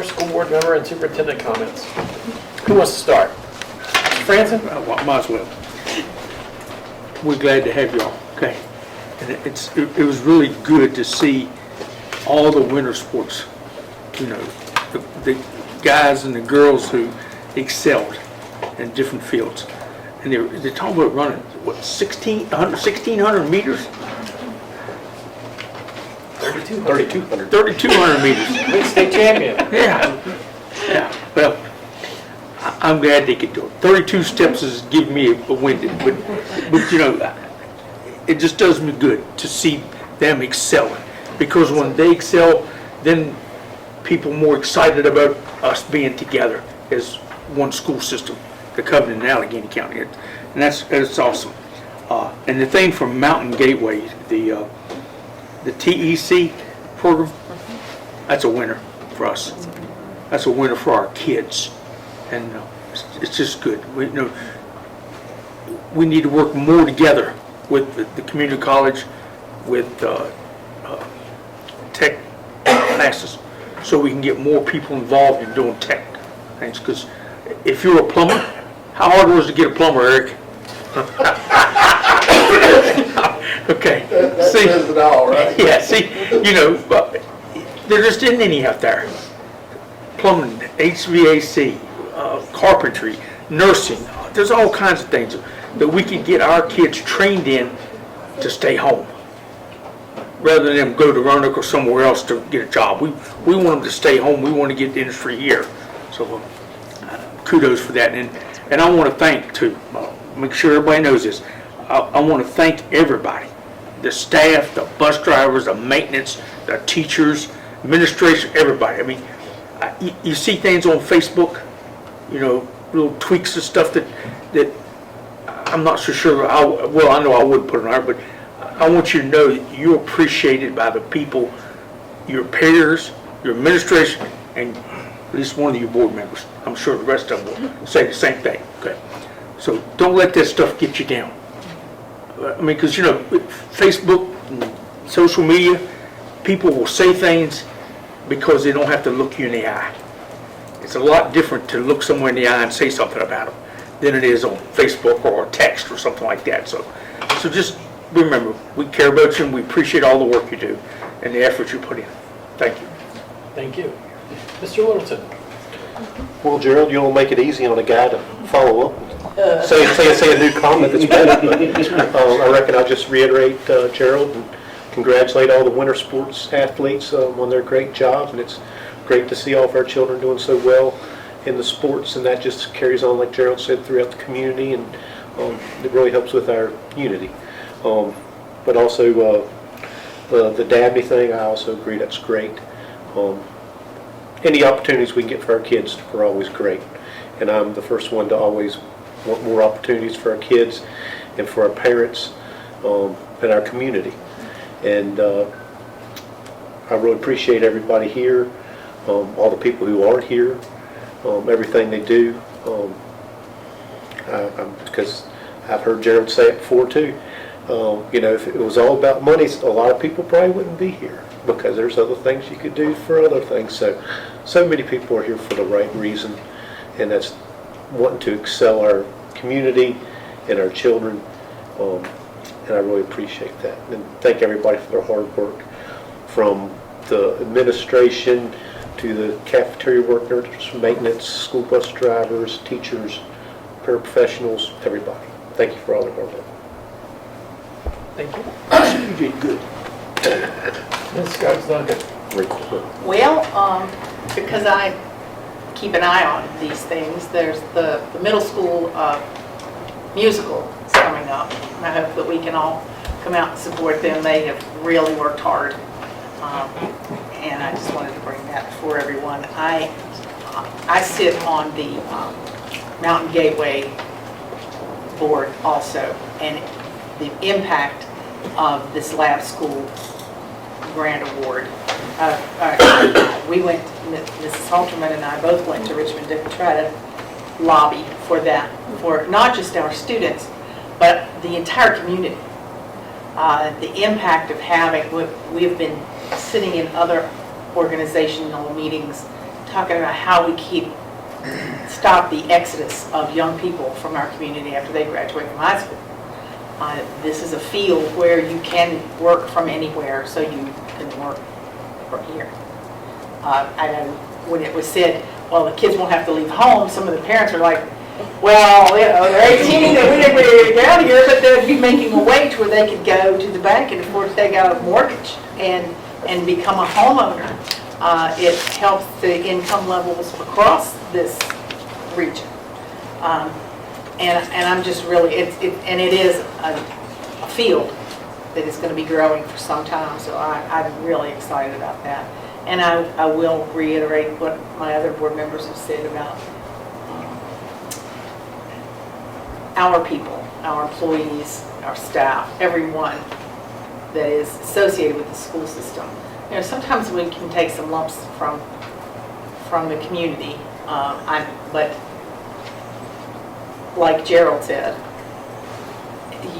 member, school board member, and superintendent comments. Who wants to start? Franson? Might as well. We're glad to have y'all, okay? And it was really good to see all the winter sports, you know, the guys and the girls who excelled in different fields. And they're talking about running, what, 1,600 meters? 3,200 meters. Big state champion. Yeah. Well, I'm glad they could do it. 32 steps is giving me a winded, but you know, it just does me good to see them excelling. Because when they excel, then people are more excited about us being together as one school system, the Covenant in Alleghany County, and that's awesome. And the thing from Mountain Gateway, the TEC program, that's a winner for us. That's a winner for our kids, and it's just good. We need to work more together with the community college, with tech classes, so we can get more people involved in doing tech things. Because if you're a plumber, how hard was it to get a plumber, Eric? Okay. That says it all, right? Yeah, see, you know, there just isn't any out there. Plumbing, HVAC, carpentry, nursing, there's all kinds of things that we can get our kids trained in to stay home, rather than them go to Roanoke or somewhere else to get a job. We want them to stay home. We want to get the industry here. So kudos for that. And I want to thank, too, make sure everybody knows this, I want to thank everybody, the staff, the bus drivers, the maintenance, the teachers, administration, everybody. I mean, you see things on Facebook, you know, little tweaks and stuff that I'm not so sure, I know I wouldn't put it on there, but I want you to know that you're appreciated by the people, your peers, your administration, and at least one of your board members. I'm sure the rest of them will say the same thing, okay? So don't let that stuff get you down. I mean, because, you know, Facebook, and social media, people will say things because they don't have to look you in the eye. It's a lot different to look someone in the eye and say something about them than it is on Facebook or a text or something like that. So just remember, we care about you and we appreciate all the work you do and the effort you put in. Thank you. Thank you. Mr. Littleton. Well, Gerald, you'll make it easy on a guy to follow up. Say a new comment that's better. But I reckon I'll just reiterate, Gerald, and congratulate all the winter sports athletes on their great jobs. And it's great to see all of our children doing so well in the sports, and that just carries on, like Gerald said, throughout the community, and it really helps with our unity. But also the Dabney thing, I also agree that's great. Any opportunities we can get for our kids are always great, and I'm the first one to always want more opportunities for our kids and for our parents and our community. And I really appreciate everybody here, all the people who aren't here, everything they do, because I've heard Gerald say it before too. You know, if it was all about money, a lot of people probably wouldn't be here, because there's other things you could do for other things. So many people are here for the right reason, and that's wanting to excel our community and our children, and I really appreciate that. And thank everybody for their hard work, from the administration to the cafeteria workers, maintenance, school bus drivers, teachers, paraprofessionals, everybody. Thank you for all their hard work. Thank you. You did good. Ms. Scott-Duncan. Well, because I keep an eye on these things, there's the middle school musical is coming up, and I hope that we can all come out and support them. They have really worked hard, and I just wanted to bring that before everyone. I sit on the Mountain Gateway board also, and the impact of this lab school grant award. We went, Mrs. Halterman and I both went to Richmond to try to lobby for that, for not just our students, but the entire community. The impact of having, we've been sitting in other organizational meetings talking about how we stop the exodus of young people from our community after they graduate from high school. This is a field where you can work from anywhere, so you can work from here. I know when it was said, well, the kids won't have to leave home, some of the parents are like, well, you know, they're 18 and we think we're get out of here, but they'd be making a wage where they could go to the bank and afford to take out a mortgage and become a homeowner. It helps the income levels across this region. And I'm just really, it is a field that is going to be growing for some time, so I'm really excited about that. And I will reiterate what my other board members have said about our people, our employees, our staff, everyone that is associated with the school system. You know, sometimes we can take some lumps from the community, but like Gerald said,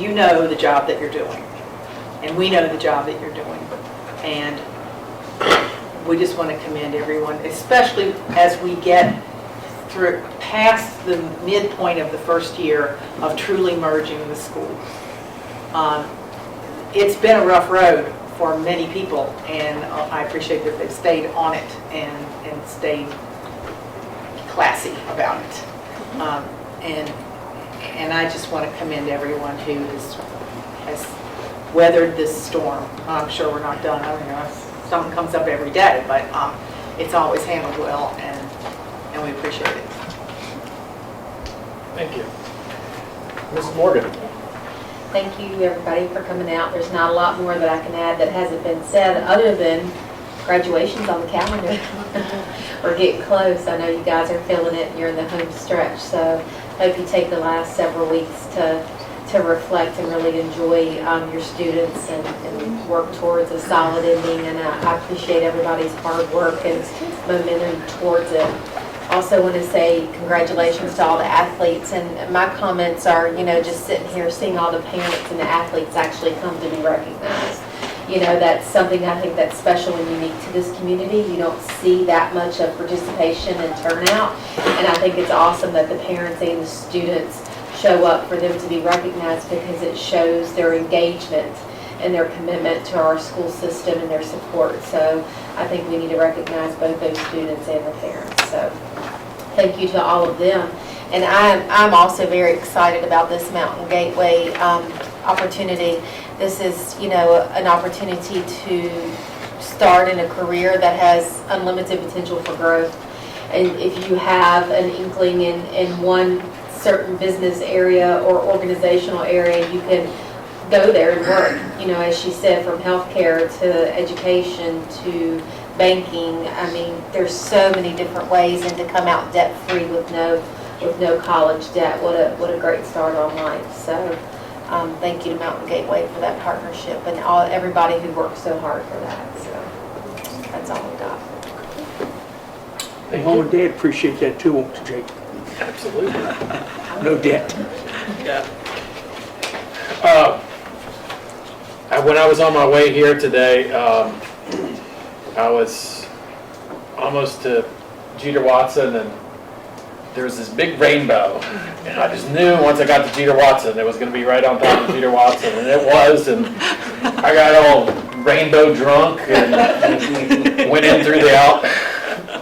you know the job that you're doing, and we know the job that you're doing, and we just want to commend everyone, especially as we get through past the midpoint of the first year of truly merging the schools. It's been a rough road for many people, and I appreciate that they've stayed on it and stayed classy about it. And I just want to commend everyone who has weathered this storm. I'm sure we're not done. I don't know, something comes up every day, but it's always handled well, and we appreciate it. Thank you. Mrs. Morgan. Thank you, everybody, for coming out. There's not a lot more that I can add that hasn't been said, other than graduation's on the calendar. We're getting close. I know you guys are feeling it, and you're in the home stretch, so hope you take the last several weeks to reflect and really enjoy your students and work towards a solid ending. And I appreciate everybody's hard work and momentum towards it. Also want to say congratulations to all the athletes, and my comments are, you know, just sitting here seeing all the parents and the athletes actually come to be recognized. You know, that's something I think that's special and unique to this community. You don't see that much of participation and turnout, and I think it's awesome that the parents and the students show up for them to be recognized, because it shows their engagement and their commitment to our school system and their support. So I think we need to recognize both those students and the parents. So thank you to all of them. And I'm also very excited about this Mountain Gateway opportunity. This is, you know, an opportunity to start in a career that has unlimited potential for growth. And if you have an inkling in one certain business area or organizational area, you can go there and work. You know, as she said, from healthcare to education to banking. I mean, there's so many different ways, and to come out debt-free with no college debt. What a great start on life. So thank you to Mountain Gateway for that partnership, and everybody who worked so hard for that. So that's all we got. Mom and Dad appreciate that too, won't you, Jake? Absolutely. No debt. Yeah. When I was on my way here today, I was almost to Jeter Watson, and there was this big rainbow, and I just knew once I got to Jeter Watson it was going to be right on top of Jeter Watson, and it was, and I got all rainbow drunk and went in through the out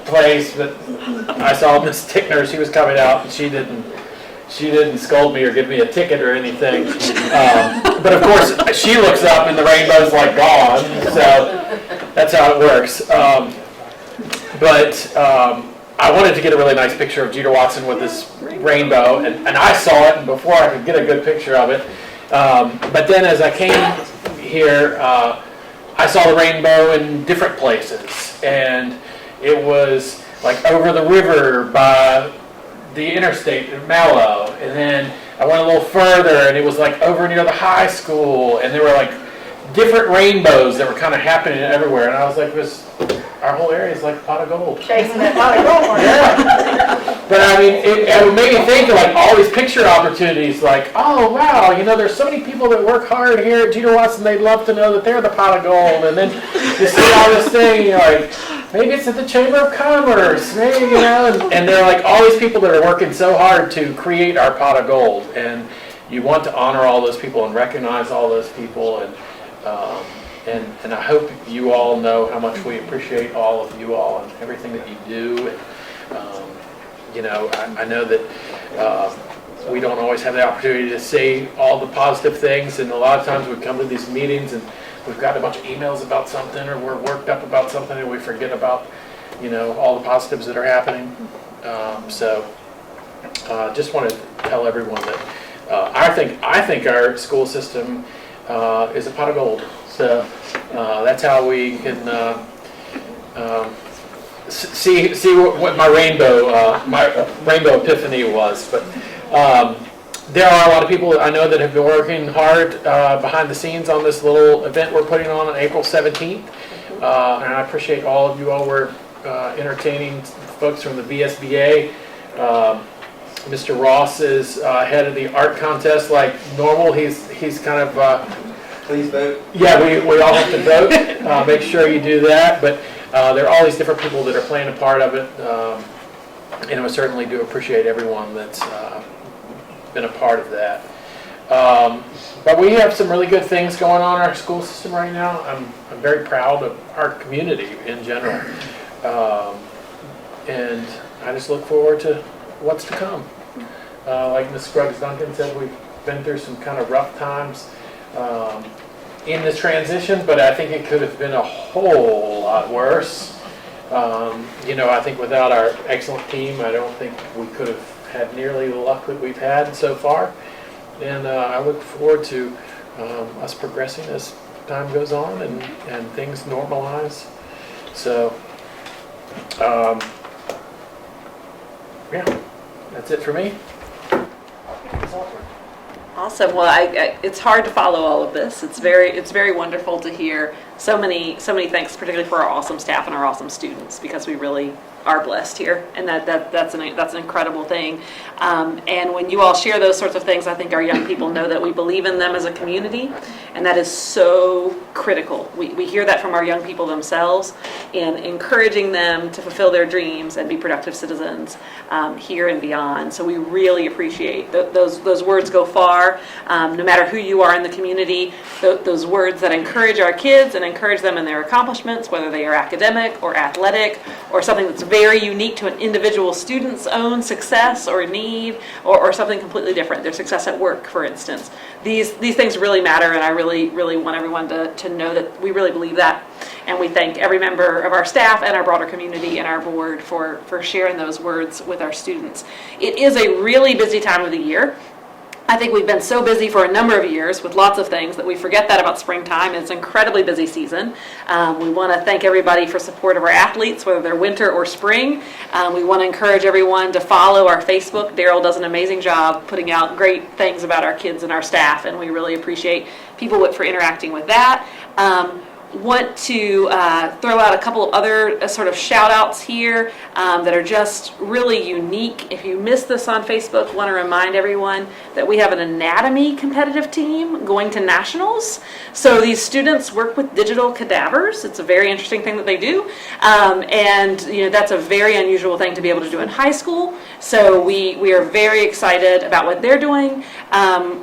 place, but I saw Miss Tickner. She was coming out, and she didn't scold me or give me a ticket or anything. But of course, she looks up and the rainbow's like gone. So that's how it works. But I wanted to get a really nice picture of Jeter Watson with this rainbow, and I saw it, and before I could get a good picture of it. But then as I came here, I saw the rainbow in different places, and it was like over the river by the interstate in Mallow, and then I went a little further and it was like over near the high school, and there were like different rainbows that were kind of happening everywhere, and I was like, our whole area is like a pot of gold. Chasing that pot of gold. Yeah. But I mean, it made me think of like all these picture opportunities, like, oh wow, you know, there's so many people that work hard here at Jeter Watson, they'd love to know that they're the pot of gold, and then you see all this thing, and you're like, maybe it's at the Chamber of Commerce, maybe, you know, and there are like all these people that are working so hard to create our pot of gold, and you want to honor all those people and recognize all those people, and I hope you all know how much we appreciate all of you all and everything that you do. And, you know, I know that we don't always have the opportunity to say all the positive things, and a lot of times we come to these meetings and we've got a bunch of emails about something, or we're worked up about something, and we forget about, you know, all the positives that are happening. Just want to tell everyone that I think our school system is a pot of gold. So that's how we can see what my rainbow epiphany was. But there are a lot of people I know that have been working hard behind the scenes on this little event we're putting on April 17th. And I appreciate all of you all. We're entertaining folks from the VSBA. Mr. Ross is head of the art contest like normal. He's kind of... Please vote. Yeah, we all have to vote. Make sure you do that. But there are all these different people that are playing a part of it. And I certainly do appreciate everyone that's been a part of that. But we have some really good things going on in our school system right now. I'm very proud of our community in general. And I just look forward to what's to come. Like Ms. Scruggs-Duncan said, we've been through some kind of rough times in this transition, but I think it could have been a whole lot worse. You know, I think without our excellent team, I don't think we could have had nearly the luck that we've had so far. And I look forward to us progressing as time goes on and things normalize. So, yeah, that's it for me. Awesome. Well, it's hard to follow all of this. It's very wonderful to hear so many thanks, particularly for our awesome staff and our awesome students, because we really are blessed here, and that's an incredible thing. And when you all share those sorts of things, I think our young people know that we believe in them as a community, and that is so critical. We hear that from our young people themselves, in encouraging them to fulfill their dreams and be productive citizens here and beyond. So we really appreciate those words go far. No matter who you are in the community, those words that encourage our kids and encourage them in their accomplishments, whether they are academic or athletic or something that's very unique to an individual student's own success or need, or something completely different, their success at work, for instance. These things really matter, and I really want everyone to know that we really believe that. And we thank every member of our staff and our broader community and our board for sharing those words with our students. It is a really busy time of the year. I think we've been so busy for a number of years with lots of things that we forget that about springtime. It's an incredibly busy season. We want to thank everybody for support of our athletes, whether they're winter or spring. We want to encourage everyone to follow our Facebook. Daryl does an amazing job putting out great things about our kids and our staff, and we really appreciate people for interacting with that. Want to throw out a couple of other sort of shout outs here that are just really unique. If you missed this on Facebook, want to remind everyone that we have an anatomy competitive team going to nationals. So these students work with digital cadavers. It's a very interesting thing that they do. And you know, that's a very unusual thing to be able to do in high school. So we are very excited about what they're doing.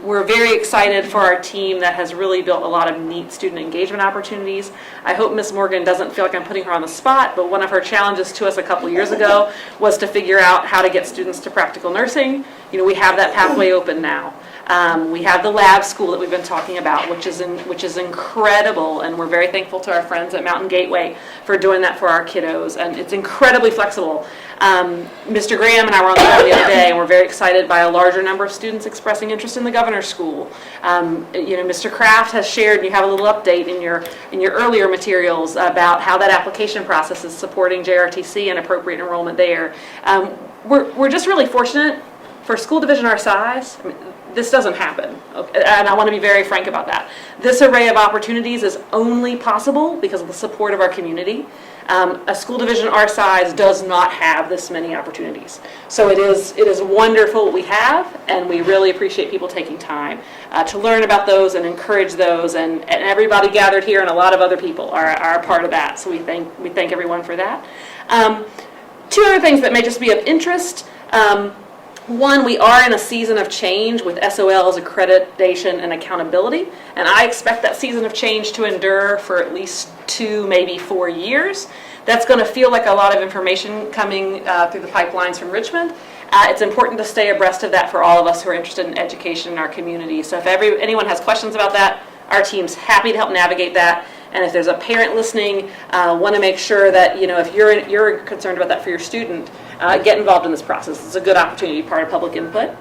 We're very excited for our team that has really built a lot of neat student engagement opportunities. I hope Ms. Morgan doesn't feel like I'm putting her on the spot, but one of her challenges to us a couple years ago was to figure out how to get students to practical nursing. You know, we have that pathway open now. We have the lab school that we've been talking about, which is incredible, and we're very thankful to our friends at Mountain Gateway for doing that for our kiddos, and it's incredibly flexible. Mr. Graham and I were on the phone the other day, and we're very excited by a larger number of students expressing interest in the governor's school. You know, Mr. Kraft has shared, and you have a little update in your earlier materials about how that application process is supporting JRTC and appropriate enrollment there. We're just really fortunate for a school division our size. I mean, this doesn't happen, okay? And I want to be very frank about that. This array of opportunities is only possible because of the support of our community. A school division our size does not have this many opportunities. So it is wonderful what we have, and we really appreciate people taking time to learn about those and encourage those, and everybody gathered here and a lot of other people are a part of that. So we thank everyone for that. Two other things that may just be of interest. One, we are in a season of change with SOL's accreditation and accountability, and I expect that season of change to endure for at least 2, maybe 4 years. That's going to feel like a lot of information coming through the pipelines from Richmond. It's important to stay abreast of that for all of us who are interested in education in our community. So if anyone has questions about that, our team's happy to help navigate that. And if there's a parent listening, want to make sure that, if you're concerned about that for your student, get involved in this process. It's a good opportunity, part of public input.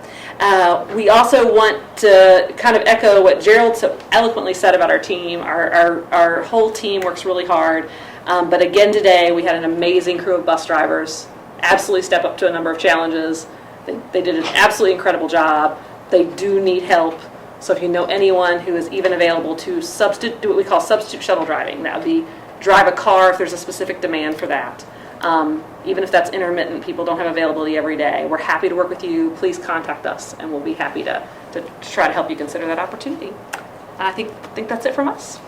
We also want to kind of echo what Gerald so eloquently said about our team. Our whole team works really hard. But again today, we had an amazing crew of bus drivers, absolutely step up to a number of challenges. They did an absolutely incredible job. They do need help. So if you know anyone who is even available to do what we call substitute shuttle driving, that would be drive a car if there's a specific demand for that. Even if that's intermittent, people don't have availability every day. We're happy to work with you. Please contact us, and we'll be happy to try to help you consider that opportunity. I think that's it from us.